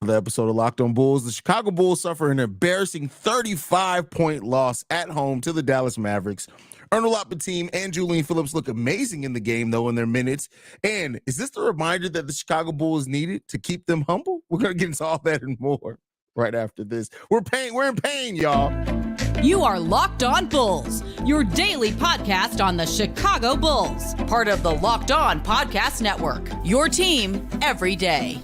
The episode of Locked On Bulls. The Chicago Bulls suffer an embarrassing 35-point loss at home to the Dallas Mavericks. Erno team and Julian Phillips look amazing in the game, though, in their minutes. And is this the reminder that the Chicago Bulls needed to keep them humble? We're going to get into all that and more right after this. We're in pain, y'all. You are Locked On Bulls, your daily podcast on the Chicago Bulls. Part of the Locked On Podcast Network, your team every day.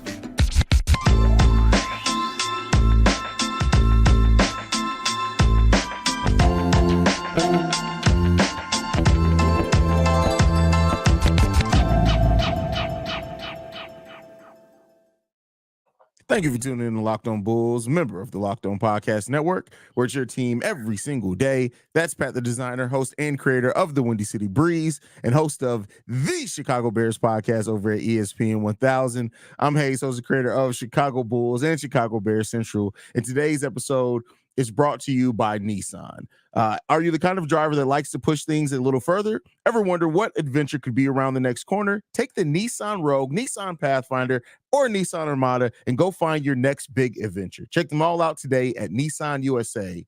Thank you for tuning in to Locked On Bulls, member of the Locked On Podcast Network, where it's your team every single day. That's Pat, the designer, host, and creator of the Windy City Breeze, and host of the Chicago Bears podcast over at ESPN 1000. I'm Hayes, host and creator of Chicago Bulls and Chicago Bears Central. And today's episode is brought to you by Nissan. Are you the kind of driver that likes to push things a little further? Ever wonder what adventure could be around the next corner? Take the Nissan Rogue, Nissan Pathfinder, or Nissan Armada and go find your next big adventure. Check them all out today at nissanusa.com.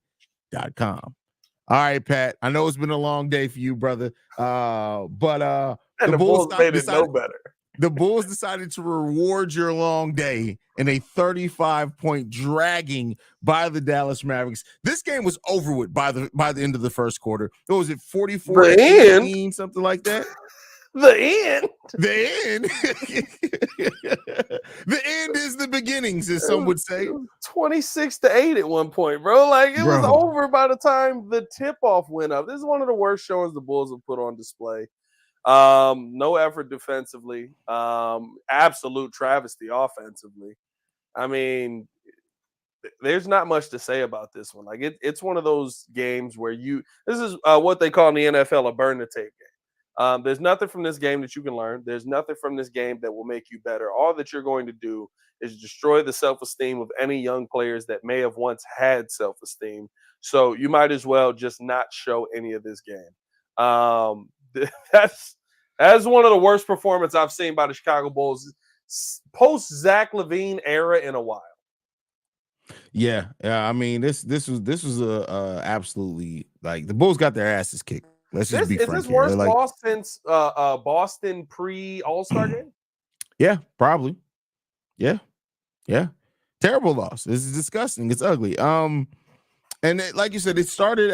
All right, Pat, I know it's been a long day for you, brother, but the Bulls made it no better. The Bulls decided to reward your long day in a 35-point dragging by the Dallas Mavericks. This game was over with by the end of the first quarter. What was it, 44-18, something like that? The end. The end is the beginnings, as some would say. 26-8 at one point, bro. Like, it was over by the time the tip-off went up. This is one of the worst shows the Bulls have put on display. No effort defensively. Absolute travesty offensively. I mean, there's not much to say about this one. Like, it's one of those games where this is what they call in the NFL a burn the tape game. There's nothing from this game that you can learn. There's nothing from this game that will make you better. All that you're going to do is destroy the self-esteem of any young players that may have once had self-esteem. So you might as well just not show any of this game. That's one of the worst performances I've seen by the Chicago Bulls post Zach LaVine era in a while. Yeah. I mean, this was a absolutely, like, the Bulls got their asses kicked. Let's just be frank. Is this worst loss since Boston pre-All-Star game? Yeah, probably. Yeah. Terrible loss. This is disgusting. It's ugly. And like you said, it started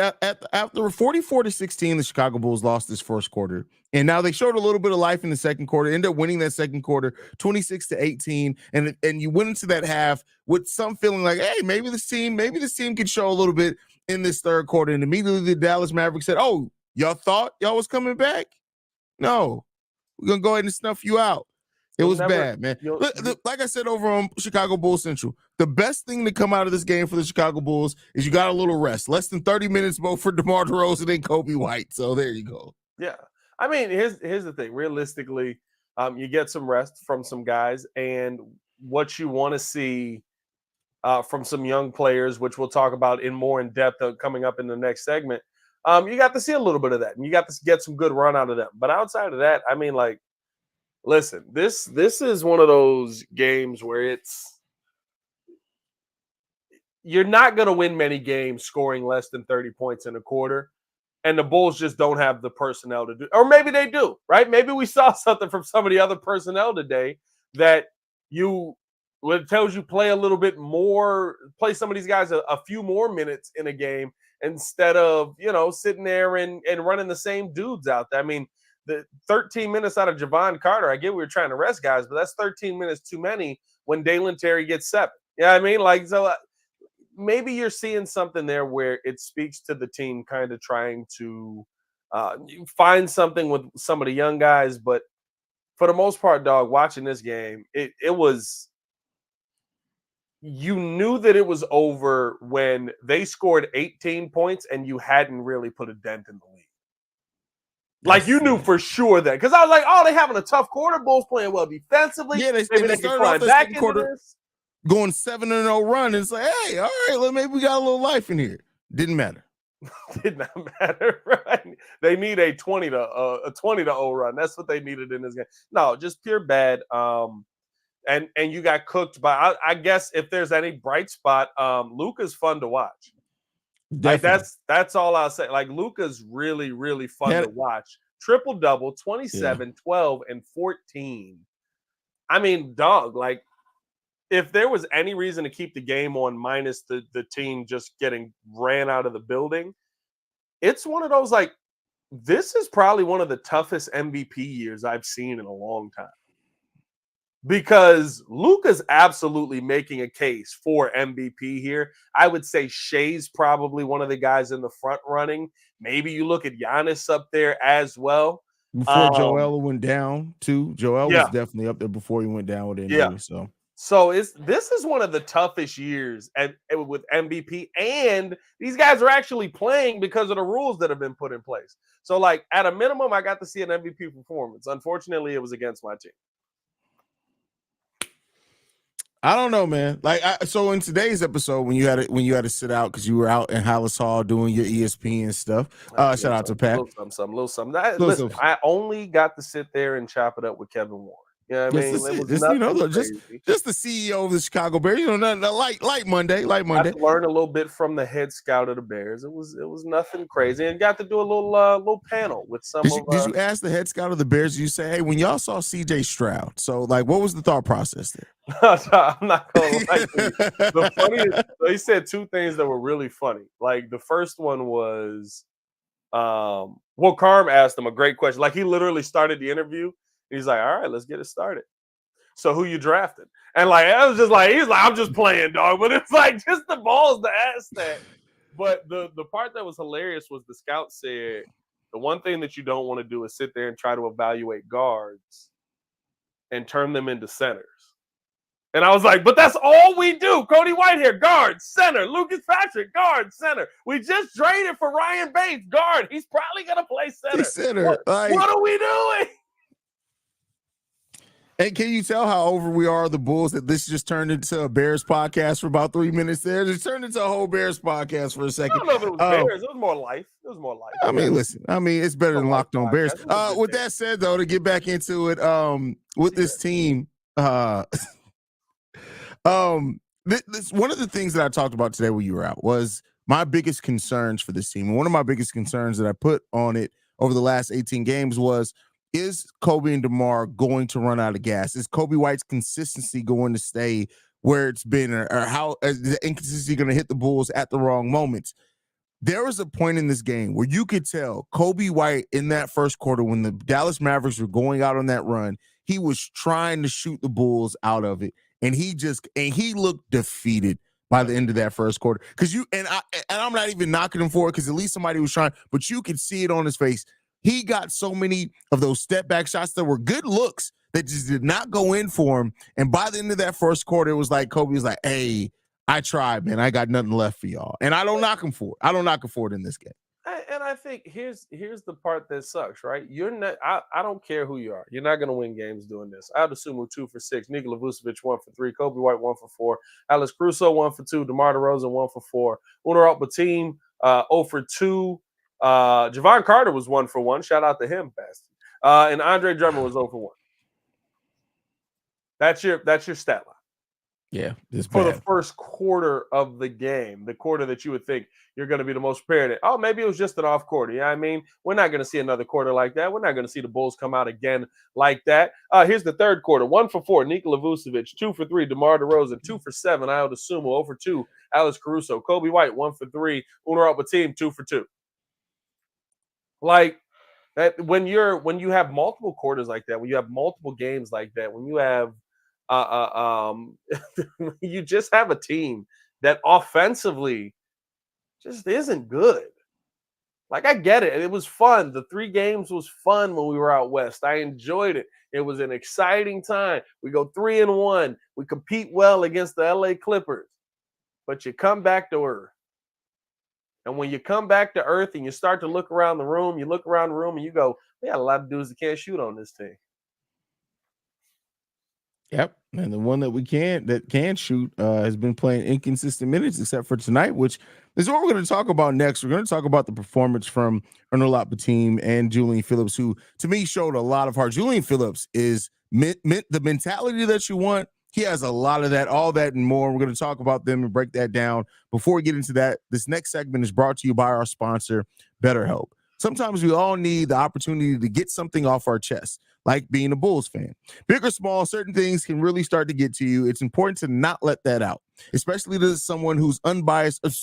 after 44-16. The Chicago Bulls lost this first quarter, and now they showed a little bit of life in the second quarter. Ended up winning that second quarter, 26-18, and you went into that half with some feeling like, hey, maybe this team could show a little bit in this third quarter. And immediately the Dallas Mavericks said, "Oh, y'all thought y'all was coming back? No, we're gonna go ahead and snuff you out." It was bad, man. Like I said over on Chicago Bulls Central, the best thing to come out of this game for the Chicago Bulls is you got a little rest. Less than 30 minutes both for DeMar DeRozan and Kobe White. So there you go. Yeah. I mean, here's the thing. Realistically, you get some rest from some guys, and what you want to see from some young players, which we'll talk about more in depth coming up in the next segment, you got to see a little bit of that, and you got to get some good run out of them. But outside of that, I mean, like, listen, this is one of those games where you're not going to win many games scoring less than 30 points in a quarter, and the Bulls just don't have the personnel to do. Or maybe they do, right? Maybe we saw something from some of the other personnel today that tells you play a little bit more, play some of these guys a few more minutes in a game instead of, sitting there and running the same dudes out there. I mean, the 13 minutes out of Javon Carter, I get we were trying to rest guys, but that's 13 minutes too many when Dalen Terry gets 7. You know what I mean? Like, so maybe you're seeing something there where it speaks to the team kind of trying to find something with some of the young guys. But for the most part, dog, watching this game, it was – you knew that it was over when they scored 18 points and you hadn't really put a dent in the lead. Like, you knew for sure that. Because I was like, oh, they having a tough quarter. Bulls playing well defensively. Yeah, they started off the second quarter going 7-0 run. And it's like, hey, all right, maybe we got a little life in here. Didn't matter. Did not matter, right? They need a 20-0 run. That's what they needed in this game. No, just pure bad. and you got cooked by. I guess if there's any bright spot, Luka's fun to watch. Like that's all I'll say. Like Luka's really, really fun to watch. Triple-double, 27, 12, and 14. I mean, dog, like if there was any reason to keep the game on minus the team just getting ran out of the building, it's one of those like this is probably one of the toughest MVP years I've seen in a long time. Because Luka's absolutely making a case for MVP here. I would say Shea's probably one of the guys in the front running. Maybe you look at Giannis up there as well. Before Joel went down, too. Joel was definitely up there before he went down with injury. So this is one of the toughest years with MVP, and these guys are actually playing because of the rules that have been put in place. So, like, at a minimum, I got to see an MVP performance. Unfortunately, it was against my team. I don't know, man. Like, so in today's episode, when you had to sit out because you were out in Hallis Hall doing your ESPN stuff, shout out to Pat. Little something. Listen, I only got to sit there and chop it up with Kevin Warren. You know what I mean? Just the CEO of the Chicago Bears. You know, light Monday. I learned a little bit from the head scout of the Bears. It was nothing crazy, and got to do a little panel with some. Did you ask the head scout of the Bears? Did you say, hey, when y'all saw C.J. Stroud, so like, what was the thought process there? I'm not gonna lie to you. The funniest, they said two things that were really funny. Like the first one was, Carm asked him a great question. Like he literally started the interview. He's like, all right, let's get it started. So who you drafted? And like, I was just like, he's like, I'm just playing, dog. But it's like just the balls to ask that. But the part that was hilarious was the scout said, the one thing that you don't want to do is sit there and try to evaluate guards and turn them into centers. And I was like, but that's all we do. Cody Whitehair, guard, center. Lucas Patrick, guard, center. We just traded for Ryan Bates, guard. He's probably going to play center. What are we doing? And can you tell how over we are, the Bulls, that this just turned into a Bears podcast for about 3 minutes there? It turned into a whole Bears podcast for a second. I don't know if it was Bears. It was more life. I mean, listen. I mean, it's better than Locked On Bears. With that said, though, to get back into it, with this team, this one of the things that I talked about today when you were out was my biggest concerns for this team. And one of my biggest concerns that I put on it over the last 18 games was, is Kobe and DeMar going to run out of gas? Is Kobe White's consistency going to stay where it's been, or how is the inconsistency going to hit the Bulls at the wrong moments? There was a point in this game where you could tell Kobe White in that first quarter when the Dallas Mavericks were going out on that run, he was trying to shoot the Bulls out of it, and he looked defeated by the end of that first quarter. Because I'm not even knocking him for it, because at least somebody was trying, but you could see it on his face. He got so many of those step back shots that were good looks that just did not go in for him. And by the end of that first quarter, it was like Kobe was like, hey, I tried, man. I got nothing left for y'all. And I don't knock him for it. I don't knock him for it in this game. And I think here's the part that sucks, right? You're not. I don't care who you are. You're not going to win games doing this. I'd assume we're 2 for 6. Nikola Vucevic 1 for 3. Kobe White 1 for 4. Alex Caruso 1 for 2. DeMar DeRozan 1 for 4. Unor Batum 0 for 2. Javon Carter was 1 for 1. Shout out to him, bastard. And Andre Drummond was 0 for 1. That's your stat line. Yeah, for the first quarter of the game, the quarter that you would think you're going to be the most prepared. Oh, maybe it was just an off quarter. Yeah, I mean, we're not going to see another quarter like that. We're not going to see the Bulls come out again like that. Here's the third quarter: 1 for 4, Nikola Vucevic; 2 for 3, DeMar DeRozan; 2 for 7, Ayo Dosunmu; 0 for 2, Alex Caruso; Kobe White 1 for 3, Unor Batum 2 for 2. Like that, when you have multiple quarters like that, when you have multiple games like that, when you have you just have a team that offensively just isn't good. Like, I get it. It was fun. The 3 games was fun when we were out west. I enjoyed it. It was an exciting time. We go 3-1. We compete well against the LA Clippers. But you come back to earth. And when you come back to earth and you start to look around the room, you look around the room and you go, we got a lot of dudes that can't shoot on this team. Yep, and the one that can shoot has been playing inconsistent minutes, except for tonight, which is what we're going to talk about next. We're going to talk about the performance from Unor Batum and Julian Phillips, who to me showed a lot of heart. Julian Phillips is the mentality that you want He has a lot of that, all that and more. We're going to talk about them and break that down. Before we get into that, this next segment is brought to you by our sponsor, BetterHelp. Sometimes we all need the opportunity to get something off our chest, like being a Bulls fan. Big or small, certain things can really start to get to you. It's important to not let that out, especially to someone who's unbiased. It's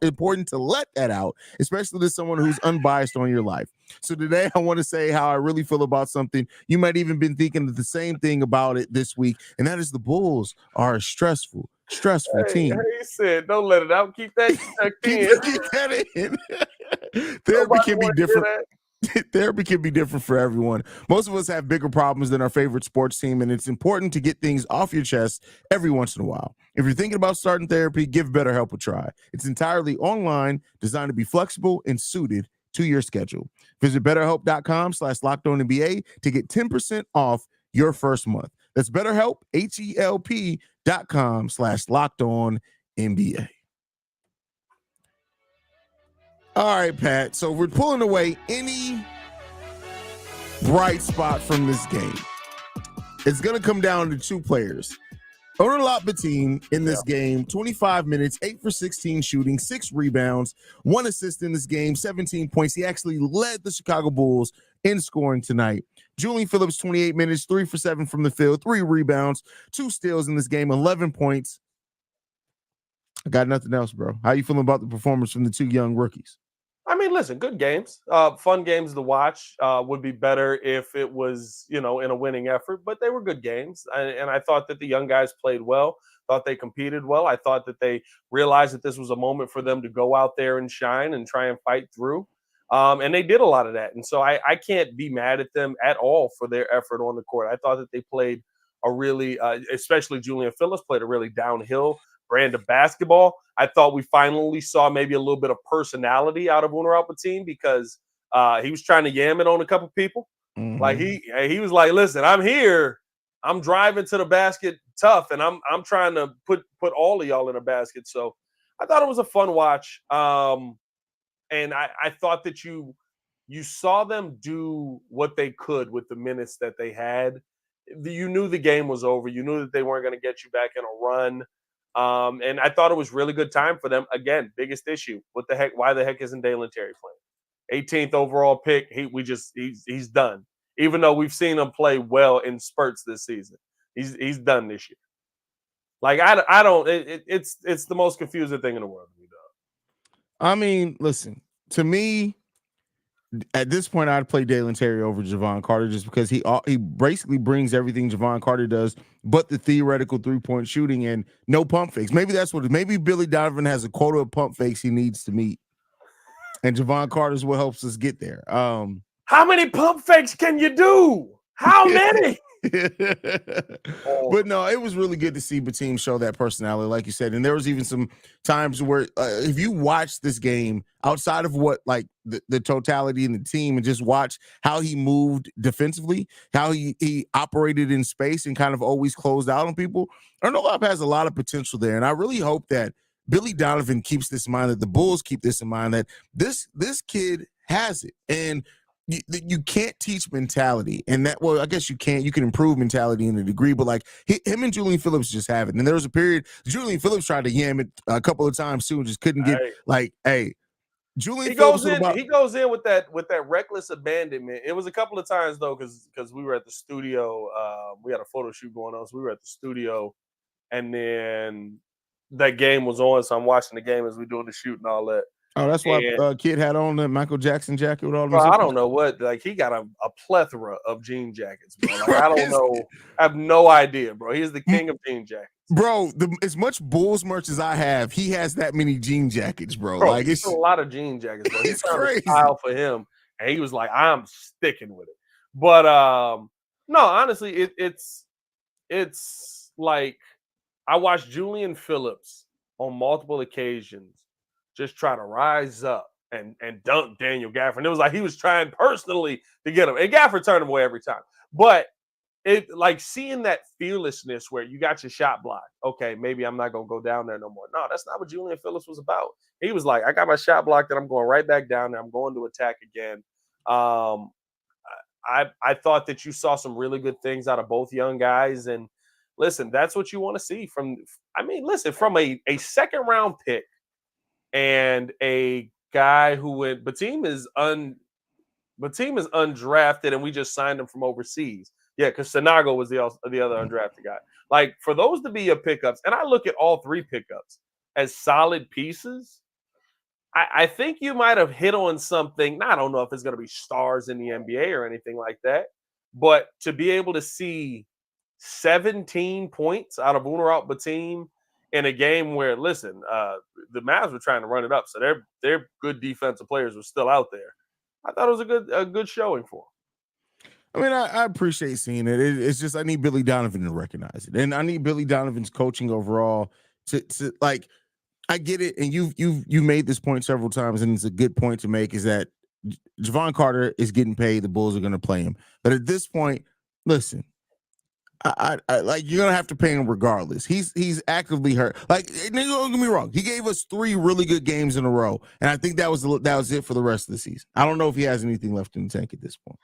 important to let that out, especially to someone who's unbiased on your life. So today I want to say how I really feel about something. You might even been thinking the same thing about it this week, and that is the Bulls are a stressful team. He said, don't let it out. Keep that Keep that in. Therapy can be different. Therapy can be different for everyone. Most of us have bigger problems than our favorite sports team, and it's important to get things off your chest every once in a while. If you're thinking about starting therapy, give BetterHelp a try. It's entirely online, designed to be flexible and suited to your schedule. Visit BetterHelp.com/LockedOnNBA to get 10% off your first month. That's BetterHelp, HELP.com/LockedOnNBA. All right, Pat. So we're pulling away any bright spot from this game. It's going to come down to two players. Batum in this game, 25 minutes, 8 for 16 shooting, 6 rebounds, 1 assist in this game, 17 points. He actually led the Chicago Bulls in scoring tonight. Julian Phillips, 28 minutes, 3 for 7 from the field, 3 rebounds, 2 steals in this game, 11 points. I got nothing else, bro. How you feeling about the performance from the two young rookies? I mean, listen, good games, fun games to watch. Would be better if it was, in a winning effort, but they were good games. And I thought that the young guys played well, thought they competed well. I thought that they realized that this was a moment for them to go out there and shine and try and fight through. And they did a lot of that. And so I can't be mad at them at all for their effort on the court. I thought that they played a really, especially Julian Phillips, played a really downhill brand of basketball. I thought we finally saw maybe a little bit of personality out of Batum because he was trying to yam it on a couple people. Mm-hmm. Like he was like, "Listen, I'm here. I'm driving to the basket tough, and I'm trying to put all of y'all in a basket." So I thought it was a fun watch, and I thought that you saw them do what they could with the minutes that they had. You knew the game was over. You knew that they weren't going to get you back in a run. And I thought it was really good time for them. Again, biggest issue. What the heck? Why the heck isn't Dalen Terry playing? 18th overall pick. He's done. Even though we've seen him play well in spurts this season, he's done this year. Like I don't. It's the most confusing thing in the world. I mean, listen, to me, at this point, I'd play Dalen Terry over Javon Carter just because he basically brings everything Javon Carter does, but the theoretical 3-point shooting and no pump fakes. Maybe that's what. Maybe Billy Donovan has a quota of pump fakes he needs to meet, and Javon Carter's what helps us get there. How many pump fakes can you do? How many? But no, it was really good to see Batum show that personality, like you said. And there was even some times where if you watch this game outside of what like the totality in the team and just watch how he moved defensively, how he operated in space and kind of always closed out on people, Arnold has a lot of potential there. And I really hope that Billy Donovan keeps this in mind, that the Bulls keep this in mind, that this kid has it. And you can't teach mentality, and that, well, I guess you can't. You can improve mentality in a degree, but like him and Julian Phillips just have it. And there was a period Julian Phillips tried to yam it a couple of times too, and just couldn't get Julian Phillips he goes in with that reckless abandonment. It was a couple of times though, because we were at the studio. We had a photo shoot going on, so we were at the studio, and then that game was on. So I'm watching the game as we're doing the shoot and all that. Oh, that's why Kid had on the Michael Jackson jacket with all the I don't know what. Like, he got a plethora of jean jackets, bro. Like, I don't know. I have no idea, bro. He's the king of jean jackets. Bro, as much Bulls merch as I have, he has that many jean jackets, bro. Like, it's a lot of jean jackets, bro. It's crazy. Style for him, and he was like, "I'm sticking with it." But no, honestly, it's like I watched Julian Phillips on multiple occasions just try to rise up and dunk Daniel Gafford. And it was like he was trying personally to get him. And Gafford turned him away every time. But it, like, seeing that fearlessness where you got your shot blocked. Okay, maybe I'm not going to go down there no more. No, that's not what Julian Phillips was about. He was like, I got my shot blocked and I'm going right back down there. I'm going to attack again. I thought that you saw some really good things out of both young guys. And listen, that's what you want to see from from a second round pick and a guy who went, Batum is undrafted and we just signed him from overseas. Yeah, because Sanago was the other undrafted guy. Like, for those to be your pickups, and I look at all three pickups as solid pieces, I think you might have hit on something. Now, I don't know if it's going to be stars in the NBA or anything like that, but to be able to see 17 points out of Unaralt Batum in a game where, listen, the Mavs were trying to run it up, so their good defensive players were still out there. I thought it was a good showing for him. I mean, I appreciate seeing it. It's just I need Billy Donovan to recognize it, and I need Billy Donovan's coaching overall to like. I get it, and you made this point several times, and it's a good point to make. Is that Javon Carter is getting paid? The Bulls are going to play him, but at this point, listen, I like you're gonna have to pay him regardless. He's actively hurt. Like, don't get me wrong, he gave us 3 really good games in a row, and I think that was it for the rest of the season. I don't know if he has anything left in the tank at this point.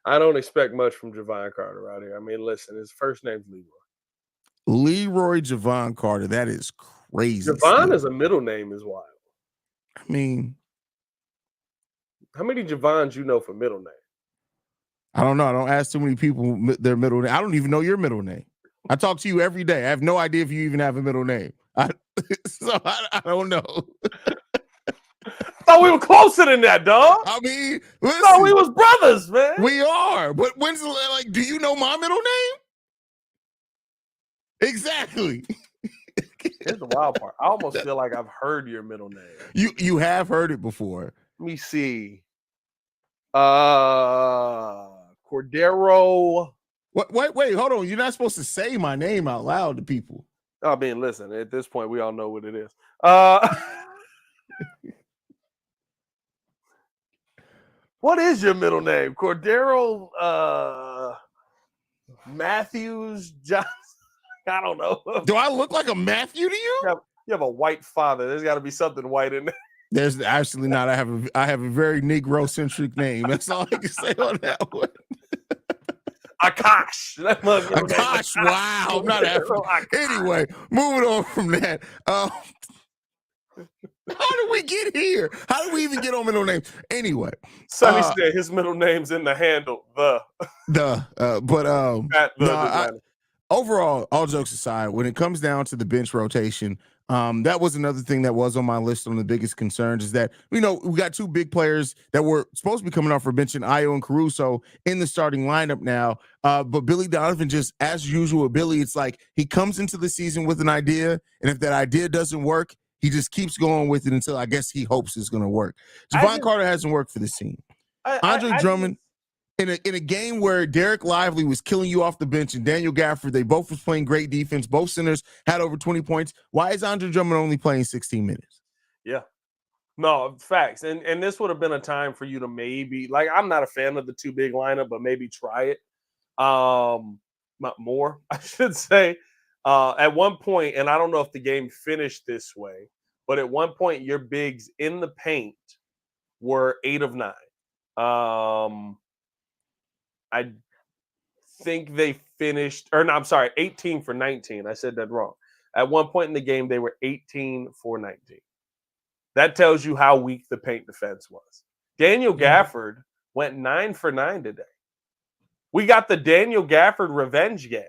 I don't expect much from Javon Carter out here. I mean, listen, his first name's Leroy. Leroy Javon Carter. That is crazy. Javon as a middle name is wild. I mean, how many Javons you know for middle name? I don't know. I don't ask too many people their middle name. I don't even know your middle name. I talk to you every day. I have no idea if you even have a middle name. So I don't know. Thought we were closer than that, dog. I mean, listen, thought we was brothers, man. We are. But when's the do you know my middle name? Exactly. Here's the wild part. I almost feel like I've heard your middle name. You have heard it before. Let me see. Cordero. Wait, hold on. You're not supposed to say my name out loud to people. I mean, listen, at this point, we all know what it is. What is your middle name? Cordero Matthews Johnson? I don't know. Do I look like a Matthew to you? You have a white father. There's got to be something white in there. There's actually not. I have a very Negro-centric name. That's all I can say on that one. Akash. Akash. Wow. I'm not African. Anyway, moving on from that. How did we get here? How did we even get on middle names? Anyway, Sonny said his middle name's in the handle. Overall, all jokes aside, when it comes down to the bench rotation, that was another thing that was on my list on the biggest concerns is that, we got 2 big players that were supposed to be coming off for bench in Ayo and Caruso in the starting lineup now. But Billy Donovan, just as usual, Billy, it's like he comes into the season with an idea, and if that idea doesn't work, he just keeps going with it until I guess he hopes it's going to work. Javon Carter hasn't worked for this team. Andre Drummond, in a game where Derek Lively was killing you off the bench and Daniel Gafford, they both was playing great defense. Both centers had over 20 points. Why is Andre Drummond only playing 16 minutes? Yeah. No, facts. And this would have been a time for you to maybe, like, I'm not a fan of the 2 big lineup, but maybe try it. More, I should say. At one point, and I don't know if the game finished this way, but at one point your bigs in the paint were 8 of 9. I think they finished, 18 for 19. I said that wrong. At one point in the game, they were 18 for 19. That tells you how weak the paint defense was. Daniel Gafford went 9 for 9 today. We got the Daniel Gafford revenge game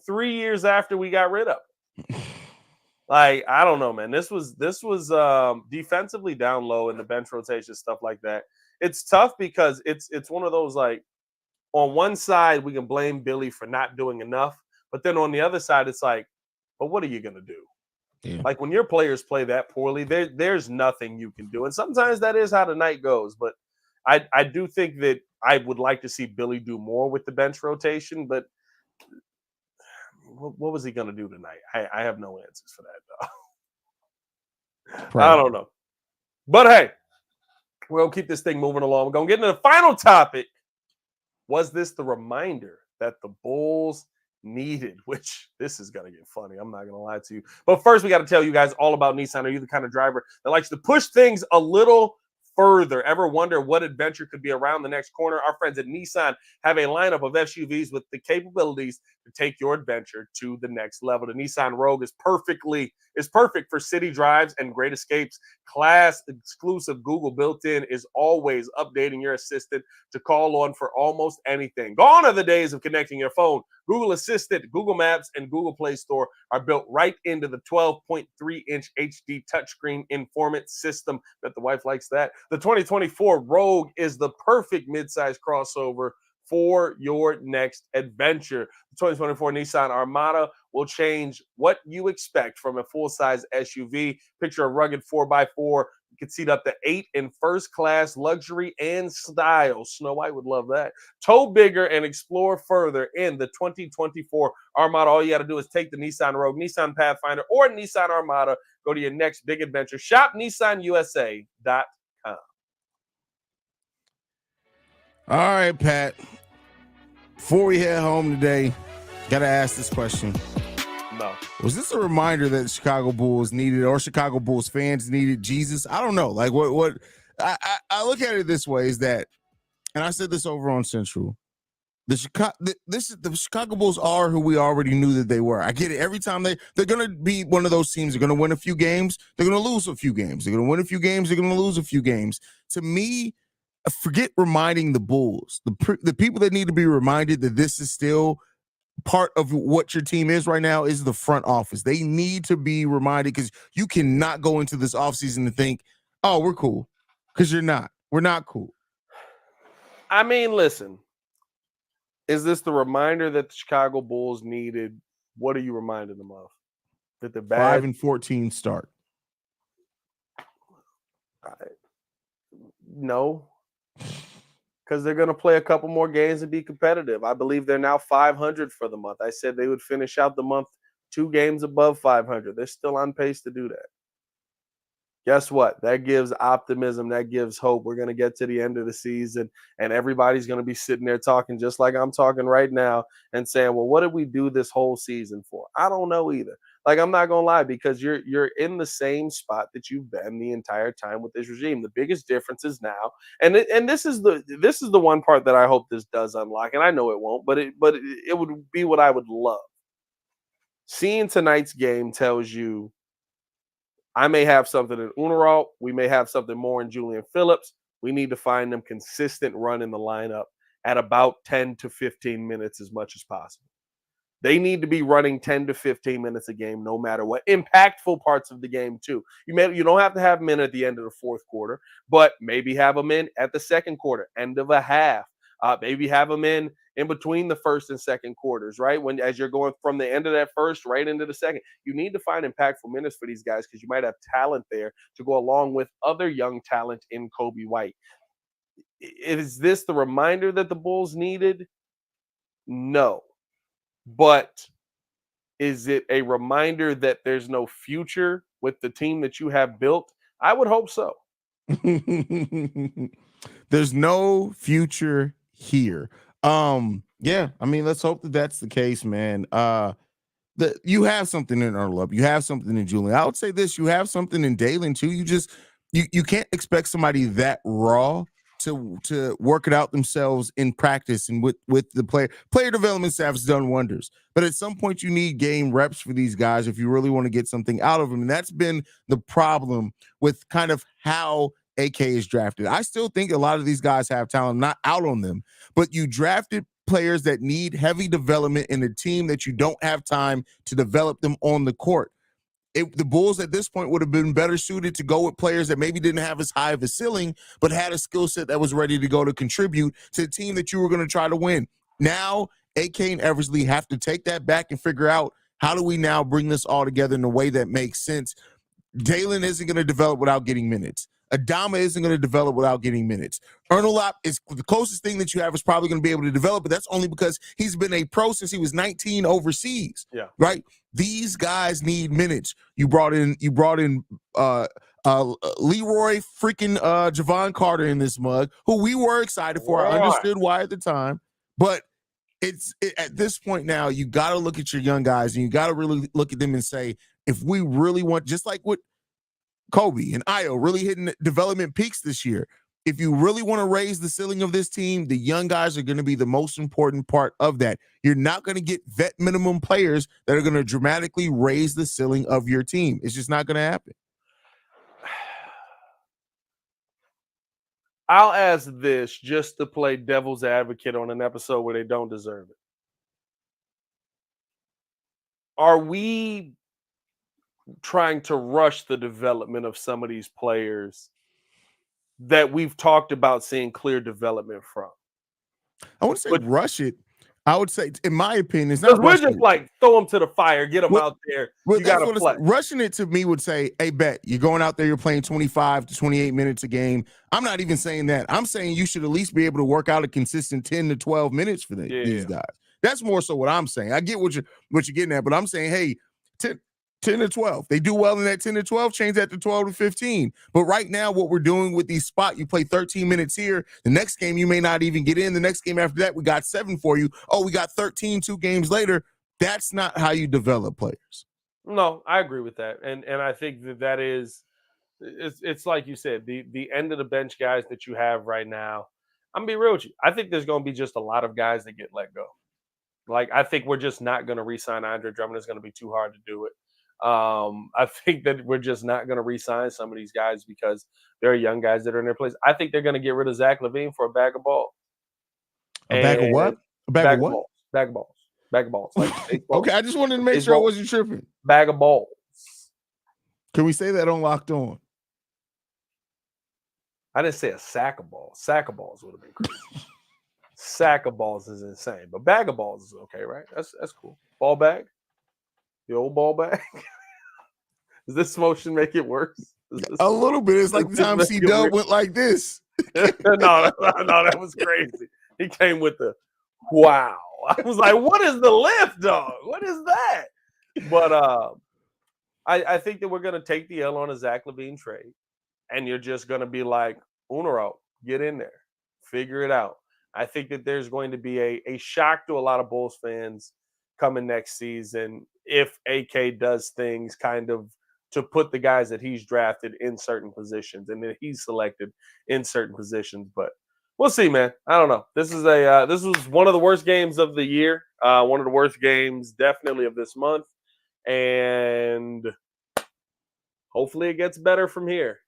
3 years after we got rid of him. Like, I don't know, man. This was defensively down low in the bench rotation, stuff like that. It's tough because it's one of those, like, on one side, we can blame Billy for not doing enough. But then on the other side, it's like, but what are you going to do? Yeah. Like, when your players play that poorly, there's nothing you can do. And sometimes that is how the night goes. But I do think that I would like to see Billy do more with the bench rotation. But what was he going to do tonight? I have no answers for that, though. I don't know. But, hey, we'll keep this thing moving along. We're going to get into the final topic. Was this the reminder that the Bulls needed? Which, this is going to get funny. I'm not going to lie to you. But first, we got to tell you guys all about Nissan. Are you the kind of driver that likes to push things a little further. Ever wonder what adventure could be around the next corner? Our friends at Nissan have a lineup of SUVs with the capabilities to take your adventure to the next level. The Nissan Rogue is perfect for city drives and great escapes. Class exclusive Google built-in is always updating your assistant to call on for almost anything. Gone are the days of connecting your phone. Google Assistant, Google Maps, and Google Play Store are built right into the 12.3-inch HD touchscreen informant system. Bet the wife likes that. The 2024 Rogue is the perfect midsize crossover for your next adventure. The 2024 Nissan Armada will change what you expect from a full-size SUV. Picture a rugged 4x4. You can seat up to 8 in first-class luxury and style. Snow White would love that. Tow bigger and explore further in the 2024 Armada. All you got to do is take the Nissan Rogue, Nissan Pathfinder, or Nissan Armada. Go to your next big adventure. Shop NissanUSA.com. All right, Pat. Before we head home today, gotta ask this question. No. Was this a reminder that the Chicago Bulls needed, or Chicago Bulls fans needed Jesus? I don't know. Like what I look at it this way is that, and I said this over on Central, the Chicago Bulls are who we already knew that they were. I get it. Every time they're gonna be one of those teams. They're gonna win a few games. They're gonna lose a few games. They're gonna win a few games. They're gonna lose a few games. To me, forget reminding the Bulls. The people that need to be reminded that this is still part of what your team is right now is the front office. They need to be reminded, because you cannot go into this offseason and think, oh, we're cool, because you're not. We're not cool. I mean, listen, is this the reminder that the Chicago Bulls needed? What are you reminding them of? That they're bad? 5-14 start. No. Because they're going to play a couple more games and be competitive. I believe they're now 500 for the month. I said they would finish out the month 2 games above 500. They're still on pace to do that. Guess what? That gives optimism. That gives hope. We're going to get to the end of the season, and everybody's going to be sitting there talking just like I'm talking right now and saying, well, what did we do this whole season for? I don't know either. Like, I'm not going to lie, because you're in the same spot that you've been the entire time with this regime. The biggest difference is now, and this is the one part that I hope this does unlock, and I know it won't, but it would be what I would love. Seeing tonight's game tells you I may have something in Unaralt. We may have something more in Julian Phillips. We need to find them consistent run in the lineup at about 10 to 15 minutes as much as possible. They need to be running 10 to 15 minutes a game, no matter what. Impactful parts of the game, too. You don't have to have them in at the end of the fourth quarter, but maybe have them in at the second quarter, end of a half. Maybe have them in between the first and second quarters, right? As you're going from the end of that first right into the second. You need to find impactful minutes for these guys, because you might have talent there to go along with other young talent in Kobe White. Is this the reminder that the Bulls needed? No. But is it a reminder that there's no future with the team that you have built? I would hope so. There's no future here. Yeah, I mean, let's hope that that's the case, man. You have something in Earl. You have something in Julian. I would say this: you have something in Dalen too. You can't expect somebody that raw to work it out themselves in practice, and with the player development staff has done wonders. But at some point, you need game reps for these guys if you really want to get something out of them, and that's been the problem with kind of how AK is drafted. I still think a lot of these guys have talent, not out on them, but you drafted players that need heavy development in a team that you don't have time to develop them on the court. The Bulls at this point would have been better suited to go with players that maybe didn't have as high of a ceiling, but had a skill set that was ready to go to contribute to the team that you were going to try to win. Now, AK and Eversley have to take that back and figure out, how do we now bring this all together in a way that makes sense? Dalen isn't going to develop without getting minutes. Adama isn't going to develop without getting minutes. Ernolap is the closest thing that you have is probably going to be able to develop, but that's only because he's been a pro since he was 19 overseas. Yeah. Right? These guys need minutes. You brought in Leroy freaking Javon Carter in this mug, who we were excited for. I understood why at the time, but at this point now, you got to look at your young guys and you got to really look at them and say, if we really want, just like what Kobe and Ayo really hitting development peaks this year. If you really want to raise the ceiling of this team, the young guys are going to be the most important part of that. You're not going to get vet minimum players that are going to dramatically raise the ceiling of your team. It's just not going to happen. I'll ask this just to play devil's advocate on an episode where they don't deserve it. Are we trying to rush the development of some of these players that we've talked about seeing clear development from? I wouldn't say rush it. I would say, in my opinion, it's not Because we're just it. like, throw them to the fire, get them out there. You got to play. Rushing it to me would say, hey, bet, you're going out there, you're playing 25 to 28 minutes a game. I'm not even saying that. I'm saying you should at least be able to work out a consistent 10 to 12 minutes for these guys. That's more so what I'm saying. I get what you're getting at, but I'm saying, hey, 10 to 12. They do well in that 10 to 12, change that to 12 to 15. But right now, what we're doing with these spots, you play 13 minutes here. The next game, you may not even get in. The next game after that, we got 7 for you. Oh, we got 13 2 games later. That's not how you develop players. No, I agree with that. And I think that is, it's like you said, the end of the bench guys that you have right now. I'm going to be real with you. I think there's going to be just a lot of guys that get let go. Like, I think we're just not going to re-sign Andre Drummond. It's going to be too hard to do it. I think that we're just not going to re-sign some of these guys because there are young guys that are in their place. I think they're going to get rid of Zach LaVine for a bag of balls. A bag of what? A bag of what? Balls. Bag of balls. Bag of balls. Like baseball. Okay, I just wanted to make sure I wasn't tripping. Bag of balls. Can we say that on Locked On? I didn't say a sack of balls. Sack of balls would have been crazy. Sack of balls is insane, but bag of balls is okay, right? That's cool. Ball bag. The old ball bag. Does this motion make it worse? A little bit. It's like the time C-Dub went like this. no, that was crazy. He came with the wow. I was like, what is the lift, dog? What is that? But I think that we're going to take the L on a Zach LaVine trade, and you're just going to be like, Unero, get in there. Figure it out. I think that there's going to be a shock to a lot of Bulls fans coming next season if AK does things kind of to put the guys that he's drafted in certain positions and that he's selected in certain positions. But we'll see, man. I don't know. This was one of the worst games of the year. One of the worst games definitely of this month. And hopefully it gets better from here.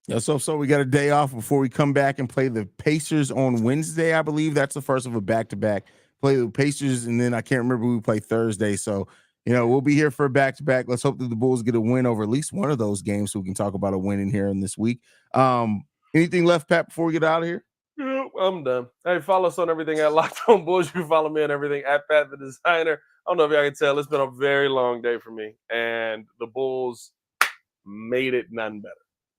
Yeah, so we got a day off before we come back and play the Pacers on Wednesday, I believe. That's the first of a back-to-back. Play the Pacers, and then I can't remember who we play Thursday. So, we'll be here for a back-to-back. Let's hope that the Bulls get a win over at least one of those games so we can talk about a win in here in this week. Anything left, Pat, before we get out of here? Yeah, I'm done. Hey, follow us on everything at Locked On Bulls. You can follow me on everything at Pat the Designer. I don't know if y'all can tell. It's been a very long day for me, and the Bulls made it none better.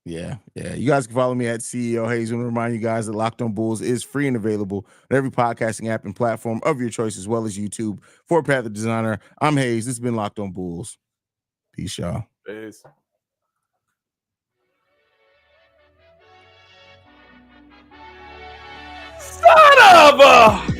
Yeah. You guys can follow me at CEO Hayes. I want to remind you guys that Locked On Bulls is free and available on every podcasting app and platform of your choice, as well as YouTube. For Pat the Designer, I'm Hayes. This has been Locked On Bulls. Peace, y'all. Peace. Son of a...